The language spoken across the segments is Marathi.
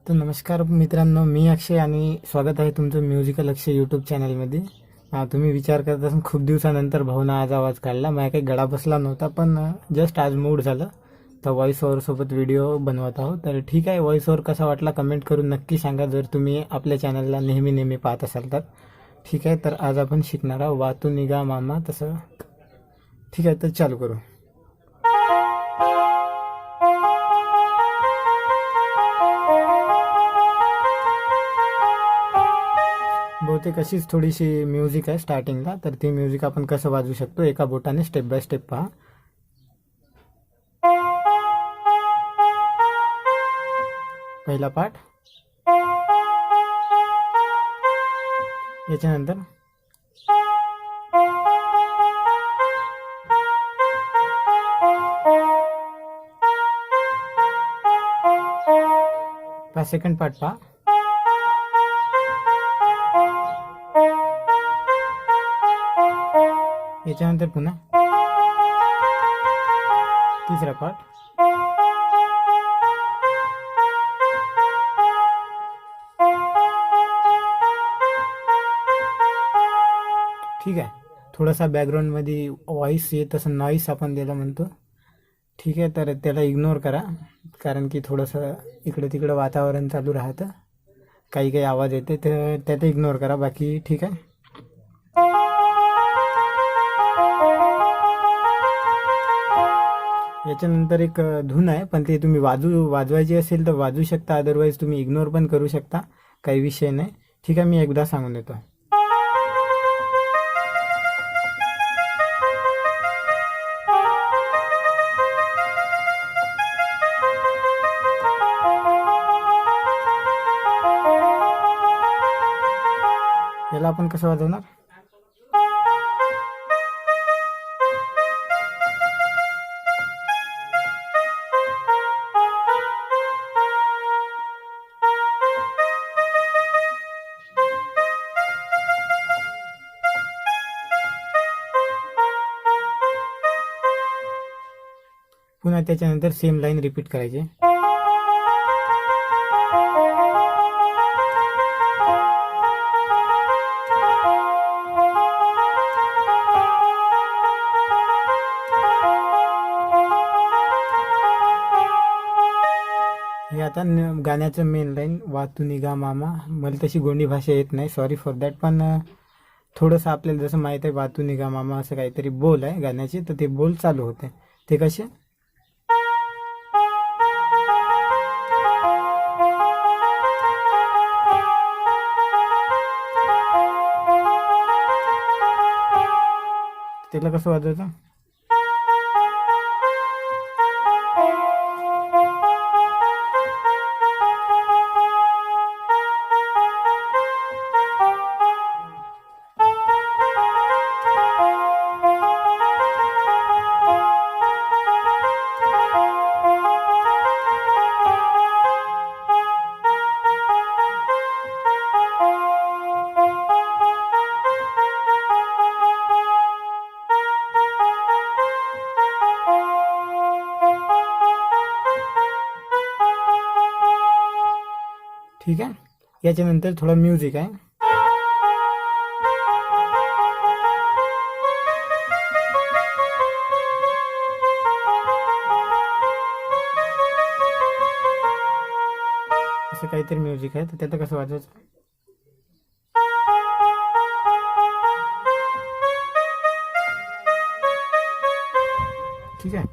तर नमस्कार मित्रांनो, मी अक्षय आणि स्वागत आहे तुमचं म्युझिकल अक्षय यूट्यूब चॅनलमध्ये. तुम्ही विचार करत असाल खूप दिवसानंतर भाऊना आज आवाज काढला. माझ्या काही गळा बसला नव्हता, पण जस्ट आज मूड झालं तर व्हॉइस ओव्हरसोबत व्हिडिओ बनवत आहोत. तर ठीक आहे, व्हॉइस ओव्हर कसा वाटला कमेंट करून नक्की सांगा, जर तुम्ही आपल्या चॅनलला नेहमी पाहत असाल तर. ठीक आहे, तर आज आपण शिकणार आहोत वातुनी गा मामा. तसं ठीक आहे, तर चालू करू. बहुतेक अशीच थोडीशी म्युझिक आहे स्टार्टिंगला, तर ती म्युझिक आपण कसं वाजवू शकतो एका बोटाने स्टेप बाय स्टेप पहा. पहिला पार्ट, याच्यानंतर सेकंड पार्ट पहा. याच्यानंतर पुन्हा तिसरा पार्ट. ठीक आहे, थोडासा बॅकग्राऊंडमध्ये व्हॉइस येत असं नॉईस आपण त्याला म्हणतो. ठीक आहे, तर त्याला इग्नोर करा, कारण की थोडंसं इकडं तिकडं वातावरण चालू राहतं, काही आवाज येते तर त्याला इग्नोर करा, बाकी ठीक आहे. याच्यानंतर एक धून आहे, पण ते तुम्ही वाजवायची असेल तर वाजवू शकता, अदरवाईज तुम्ही इग्नोर पण करू शकता, काही विषय नाही. ठीक आहे, मी एकदा सांगून देतो. याला आपण कसं वाजवणार? पुन्हा त्याच्यानंतर सेम लाईन रिपीट करायची. हे आता गाण्याचं मेन लाईन वातुनी गा मामा. मला तशी गोंडी भाषा येत नाही, सॉरी फॉर दॅट, पण थोडंसं आपल्याला जसं माहीत आहे वातुनी गा मामा असं काहीतरी बोल आहे गाण्याचे, तर ते बोल चालू होते. ते कसे? त्याला कसं वाजवायचं? ठीक आहे, याच्यानंतर थोडा म्युझिक आहे. असं काहीतरी म्युझिक आहे, तर त्याचं कसं वाजवायचं? ठीक आहे,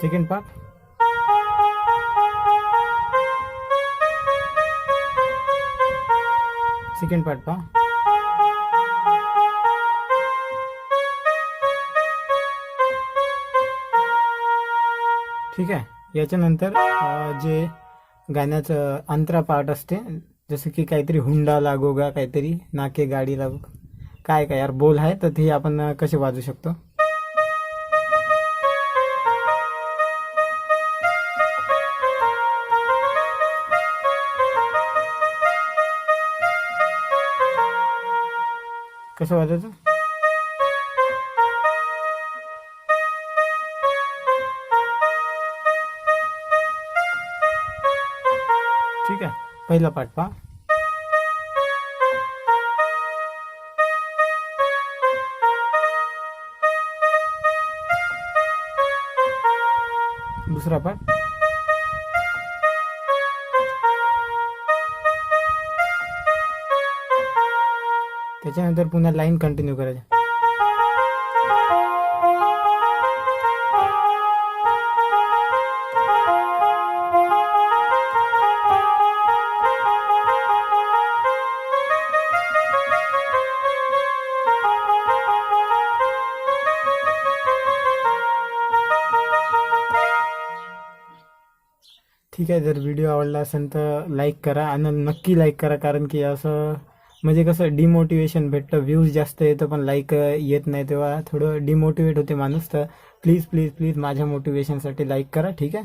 सेकंड पार्ट. सेकंड पार्ट पहा. ठीक आहे, याच्यानंतर जे गाण्याचं अंतरा पार्ट असते, जसं की काहीतरी हुंडा लागोगा, काहीतरी नाके गाडी लागो, काय यार बोल आहे, तर ते आपण कसे वाजवू शकतो? कसं वाजायचं? ठीक आहे. पहिला पाठ पहा. दुसरा पाठ. त्याच्यानंतर पुन्हा लाईन कंटिन्यू करायची. ठीक आहे. जर व्हिडिओ आवडला असेल तर लाईक करा आणि नक्की लाईक करा, कारण की असं म्हणजे कसं डिमोटिवेशन भेटतं. व्ह्यूज जास्त येतं पण लाईक येत नाही, तेव्हा थोडं डिमोटिवेट होते माणूस. तर प्लीज प्लीज प्लीज माझ्या मोटिवेशनसाठी लाईक करा, ठीक आहे.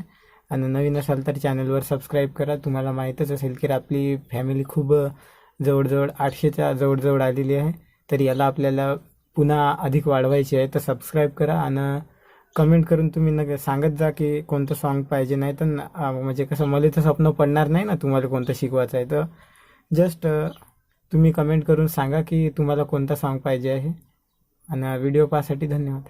आणि नवीन असाल तर चॅनलवर सबस्क्राईब करा. तुम्हाला माहीतच असेल की आपली फॅमिली खूप जवळजवळ 800च्या जवळजवळ आलेली आहे. तर याला आपल्याला पुन्हा अधिक वाढवायची आहे. तर सबस्क्राईब करा आणि कमेंट करून तुम्ही सांगत जा की कोणतं सॉन्ग पाहिजे. नाही तर म्हणजे कसं मला तर स्वप्न पडणार नाही ना तुम्हाला कोणतं शिकवायचं आहे. तर जस्ट तुम्ही कमेंट करून सांगा की तुम्हाला कोणता सॉन्ग पाहिजे आहे. आणि व्हिडिओ पाहण्यासाठी धन्यवाद.